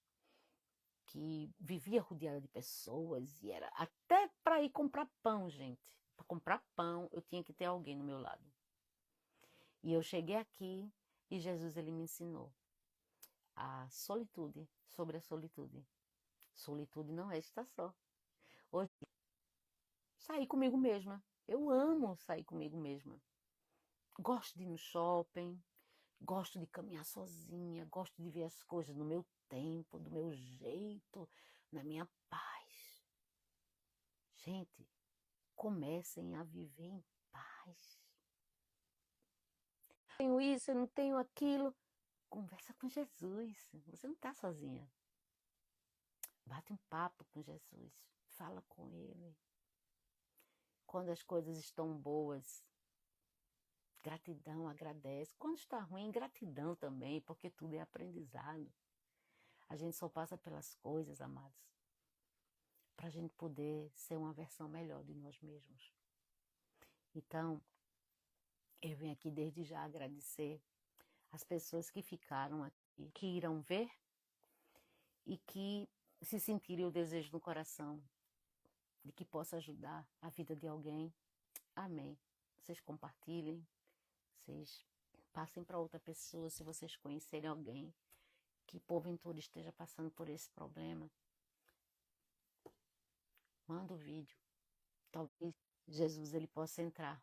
que vivia rodeada de pessoas e era até para ir comprar pão, gente. Para comprar pão, eu tinha que ter alguém no meu lado. E eu cheguei aqui e Jesus, ele me ensinou a solitude, sobre a solitude. Solitude não é estar só. Hoje, sair comigo mesma. Eu amo sair comigo mesma. Gosto de ir no shopping, gosto de caminhar sozinha, gosto de ver as coisas no meu tempo, do meu jeito, na minha paz. Gente, comecem a viver em paz. Eu tenho isso, eu não tenho aquilo. Conversa com Jesus. Você não está sozinha. Bate um papo com Jesus. Fala com Ele. Quando as coisas estão boas, gratidão, agradece. Quando está ruim, gratidão também, porque tudo é aprendizado. A gente só passa pelas coisas, amados, para a gente poder ser uma versão melhor de nós mesmos. Então, eu venho aqui desde já agradecer as pessoas que ficaram aqui, que irão ver e que se sentirem o desejo no coração de que possa ajudar a vida de alguém. Amém. Vocês compartilhem, vocês passem para outra pessoa se vocês conhecerem alguém que porventura esteja passando por esse problema. Manda o vídeo. Talvez Jesus ele possa entrar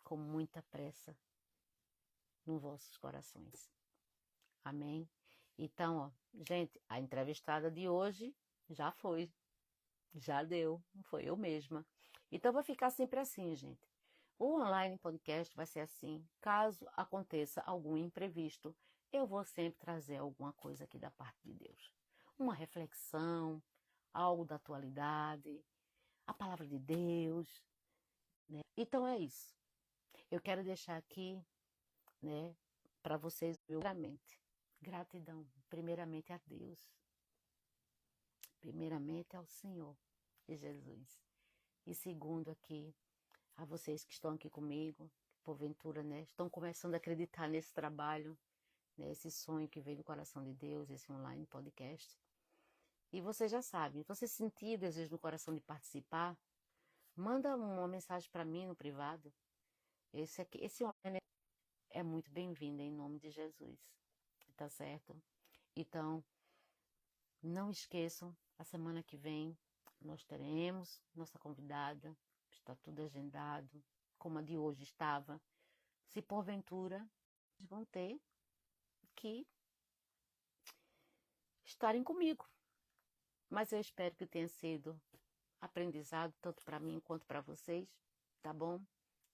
com muita pressa nos vossos corações. Amém? Então, ó, gente, a entrevistada de hoje já foi. Já deu. Foi eu mesma. Então, vai ficar sempre assim, gente. O online podcast vai ser assim. Caso aconteça algum imprevisto, eu vou sempre trazer alguma coisa aqui da parte de Deus. Uma reflexão, algo da atualidade, a palavra de Deus, né? Então é isso. Eu quero deixar aqui, né, para vocês, primeiramente, gratidão, primeiramente a Deus, primeiramente ao Senhor e Jesus. E segundo aqui, a vocês que estão aqui comigo, porventura, né, estão começando a acreditar nesse trabalho, né, esse sonho que veio do coração de Deus, esse online podcast. E você já sabe, você sentir desejo no coração de participar, manda uma mensagem para mim no privado. Esse homem é muito bem-vindo em nome de Jesus. Tá certo? Então, não esqueçam, a semana que vem nós teremos nossa convidada, está tudo agendado, como a de hoje estava. Se porventura vão ter que estarem comigo. Mas eu espero que tenha sido aprendizado tanto para mim quanto para vocês, tá bom?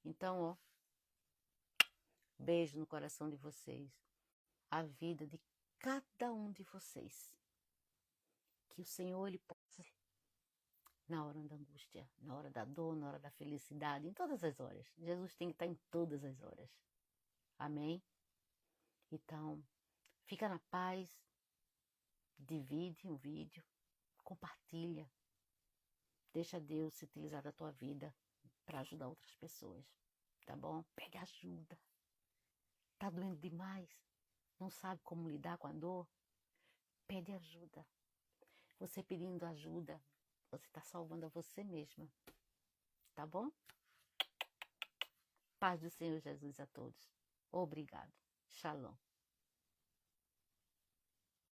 Então, ó, beijo no coração de vocês. A vida de cada um de vocês. Que o Senhor ele possa, na hora da angústia, na hora da dor, na hora da felicidade, em todas as horas. Jesus tem que estar em todas as horas. Amém? Então, fica na paz, divide um vídeo, compartilha. Deixa Deus se utilizar da tua vida para ajudar outras pessoas, tá bom? Pede ajuda. Tá doendo demais? Não sabe como lidar com a dor? Pede ajuda. Você pedindo ajuda, você está salvando a você mesma, tá bom? Paz do Senhor Jesus a todos. Obrigado. Shalom.